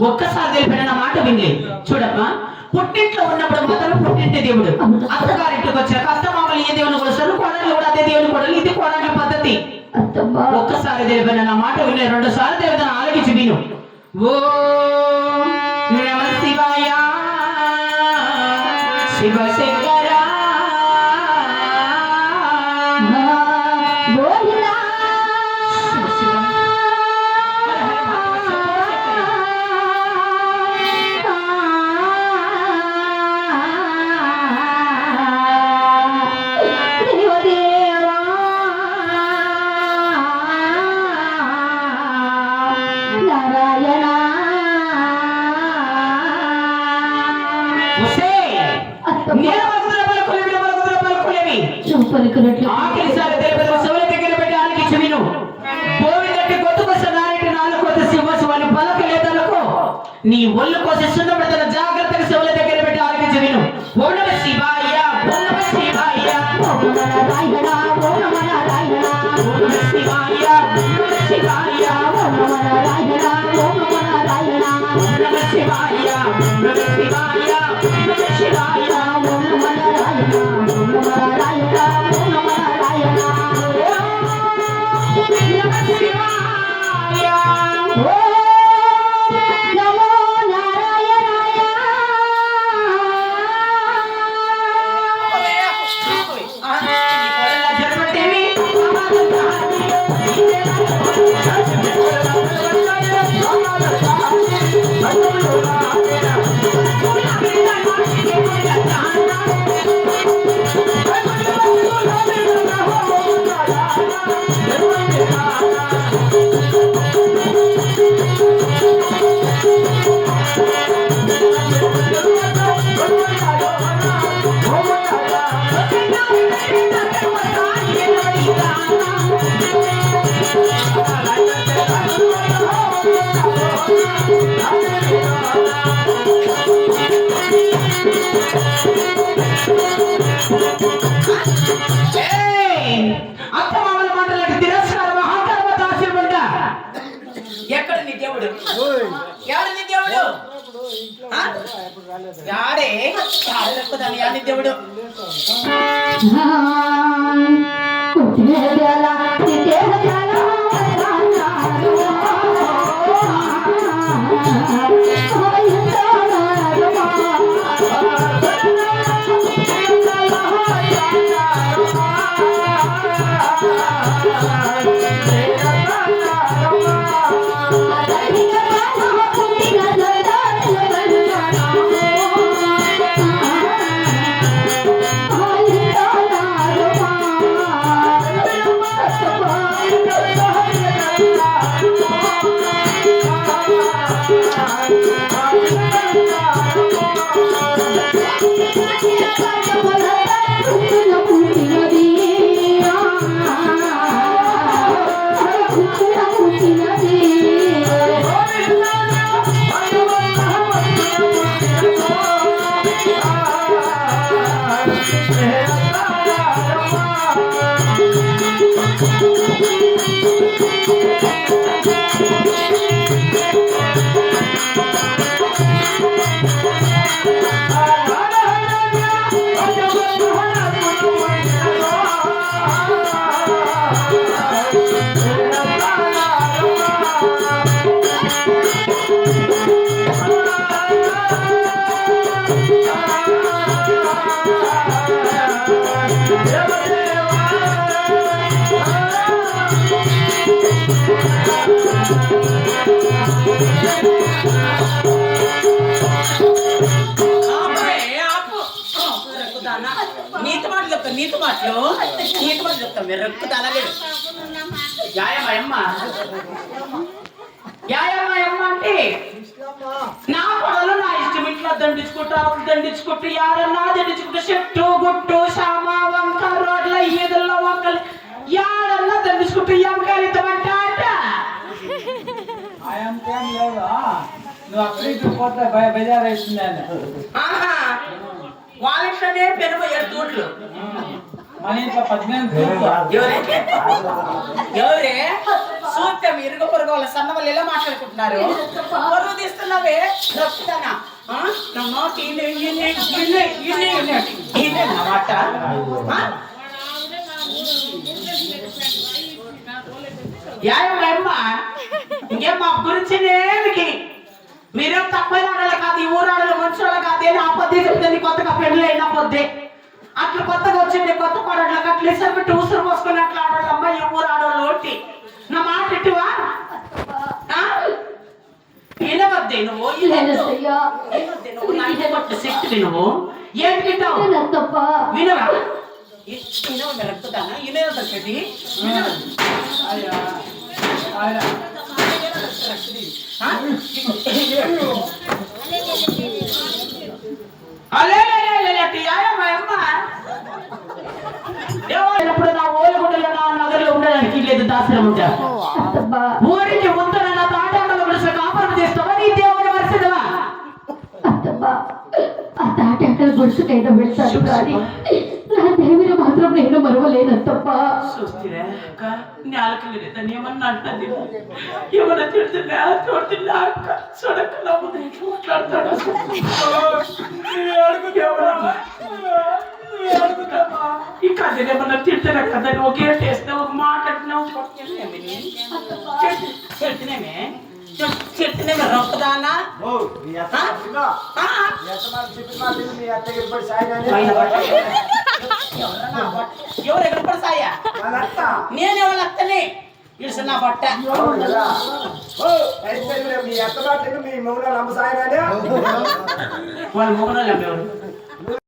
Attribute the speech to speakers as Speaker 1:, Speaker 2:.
Speaker 1: ఒక్కసారి తెలిపిన నా మాట వినలేదు. చూడమ్మా, పుట్టింట్లో ఉన్నప్పుడు మొదలు పుట్టింటి దేవుడు, అత్తగారింటికి వచ్చాక అత్త మామలు ఏ దేవుని కొలుస్తారు, కోడళ్ళు కూడా అదే దేవుని కొడలు. ఇది కోడళ్ళ పద్ధతి. ఒక్కసారి తెలిపిన నా మాట వినలేదు. 2 సార్లు దేవుడు ఆలకించి విను. ఓ నమ శివాయ శివశంకర ఆఖరిసారి దేవుడు శివుని దగ్గర పెట్టి ఆలకించి విను. గోవిందటి గొంతు కోసం నాటి 4 కొత్త శివశివాని పలకలేదనుకో, నీ ఒళ్ళు కోసం సున్నపడతల జాగ్రత్తగా శివుని దగ్గర పెట్టి ఆలకించి విను. ఓం నమః శివాయ, ఓం నమః శివాయ, ఓం నమః నారాయణ, ఓం నమః నారాయణ, ఓం నమః శివాయ, ఓం నమః శివాయ, ఓం నమః నారాయణ, ఓం నమః నారాయణ, ఓం నమః శివాయ, ఓం నమః శివాయ, ఓం నమః శివాయ, ఓం నమః నారాయణ, ఓం నమః నారాయణ, ఓం నమః నారాయణ, ఓం నమః శివాయ, ఓం నమో నారాయణాయ. అత్తమామల మాటలకు తిరస్కారం, అహంకారం, దాస్యం ఉంట. ఎక్కడ నీ దేవుడు? ఎవరు నీ దేవుడు? యాడే నీ దేవుడు? నీతి మాటలు చెప్తాం. మీరు రొక్కుతా అలాగేడు యాయమ్మ అంటే నా పొడలు నా ఇష్టం. ఇంట్లో దండించుకుంటూ యారన్నా దండించుకుంటూ చెట్టు గుట్టు శామ వంక రోడ్ల ఈదుల్లో వంకలు యాడన్నా దండించుకుంటూ ఎంకాయలు ఇస్తామంట.
Speaker 2: నువ్వు అక్కడికి పోతే బజార్ వేస్తుంది
Speaker 1: వాళ్ళనే పెరుగు 7 తూట్లు
Speaker 2: మన ఇంట్లో 18
Speaker 1: ఎవరే చూస్తే ఇరుగు పొరుగు వాళ్ళ సన్న వాళ్ళు ఎలా మాట్లాడుకుంటున్నారు పొరుగు తీస్తున్నావే చెప్తానా నా మాట మాట ఇంకేం మా గురించి మీరేం తక్కువ ఆడాలి కాదు ఈ ఊరాడలు మనుషులు కాదు ఏం ఆపత్తి చెప్తుంది కొత్తగా పెళ్లి అయినా పొద్దే అట్లా కొత్తగా వచ్చింది కొత్త పాడట్లకు అట్లా ఇసరు పెట్టి ఉసురు పోసుకుని అట్లా ఆడాలమ్మా ఈ ఊరు ఆడవాళ్ళు ఒట్టి నా మాట ఇట్టువా వినవద్దే నువ్వు శక్తి నువ్వు ఏంటి వింటావు వినవా వినవ మెరకుతానా ఇనే తగ్గది ఎప్పుడు నా ఓలగుండలో నా నగరంలో ఉండడానికి లేదు దాసరం ఉంటా ఊరికి ఉత్తర నా తాటాటలో కలిసి కాపురం చేస్తావా నీ దేవుని వరుసదవా
Speaker 3: ఆ తాటాటల గుడిసుకైనా వెళ్తాను కానీ నా దేవిని మాత్రం నేను మరవలేనత్తప్పా
Speaker 1: ఏమన్నా అంటది ఏమన్నా తిడుతున్నా చూడుతున్నా అక్క చూడక మాట్లాడతాడు ఇంకా ఏమన్నా తిడుతున్నా కదా ఒకే చేస్తే ఒక మాట చెప్తున్నామే చెప్తున్నామే రొక్కదానా ఎవరు ఎక్కడ పడతాయా నేనే వాళ్ళ అత్తనే ఇడుసు నా బట్ట
Speaker 4: మీ మొగలు అమ్మ సాయనా
Speaker 1: వాళ్ళ మొగలు అమ్మేవారు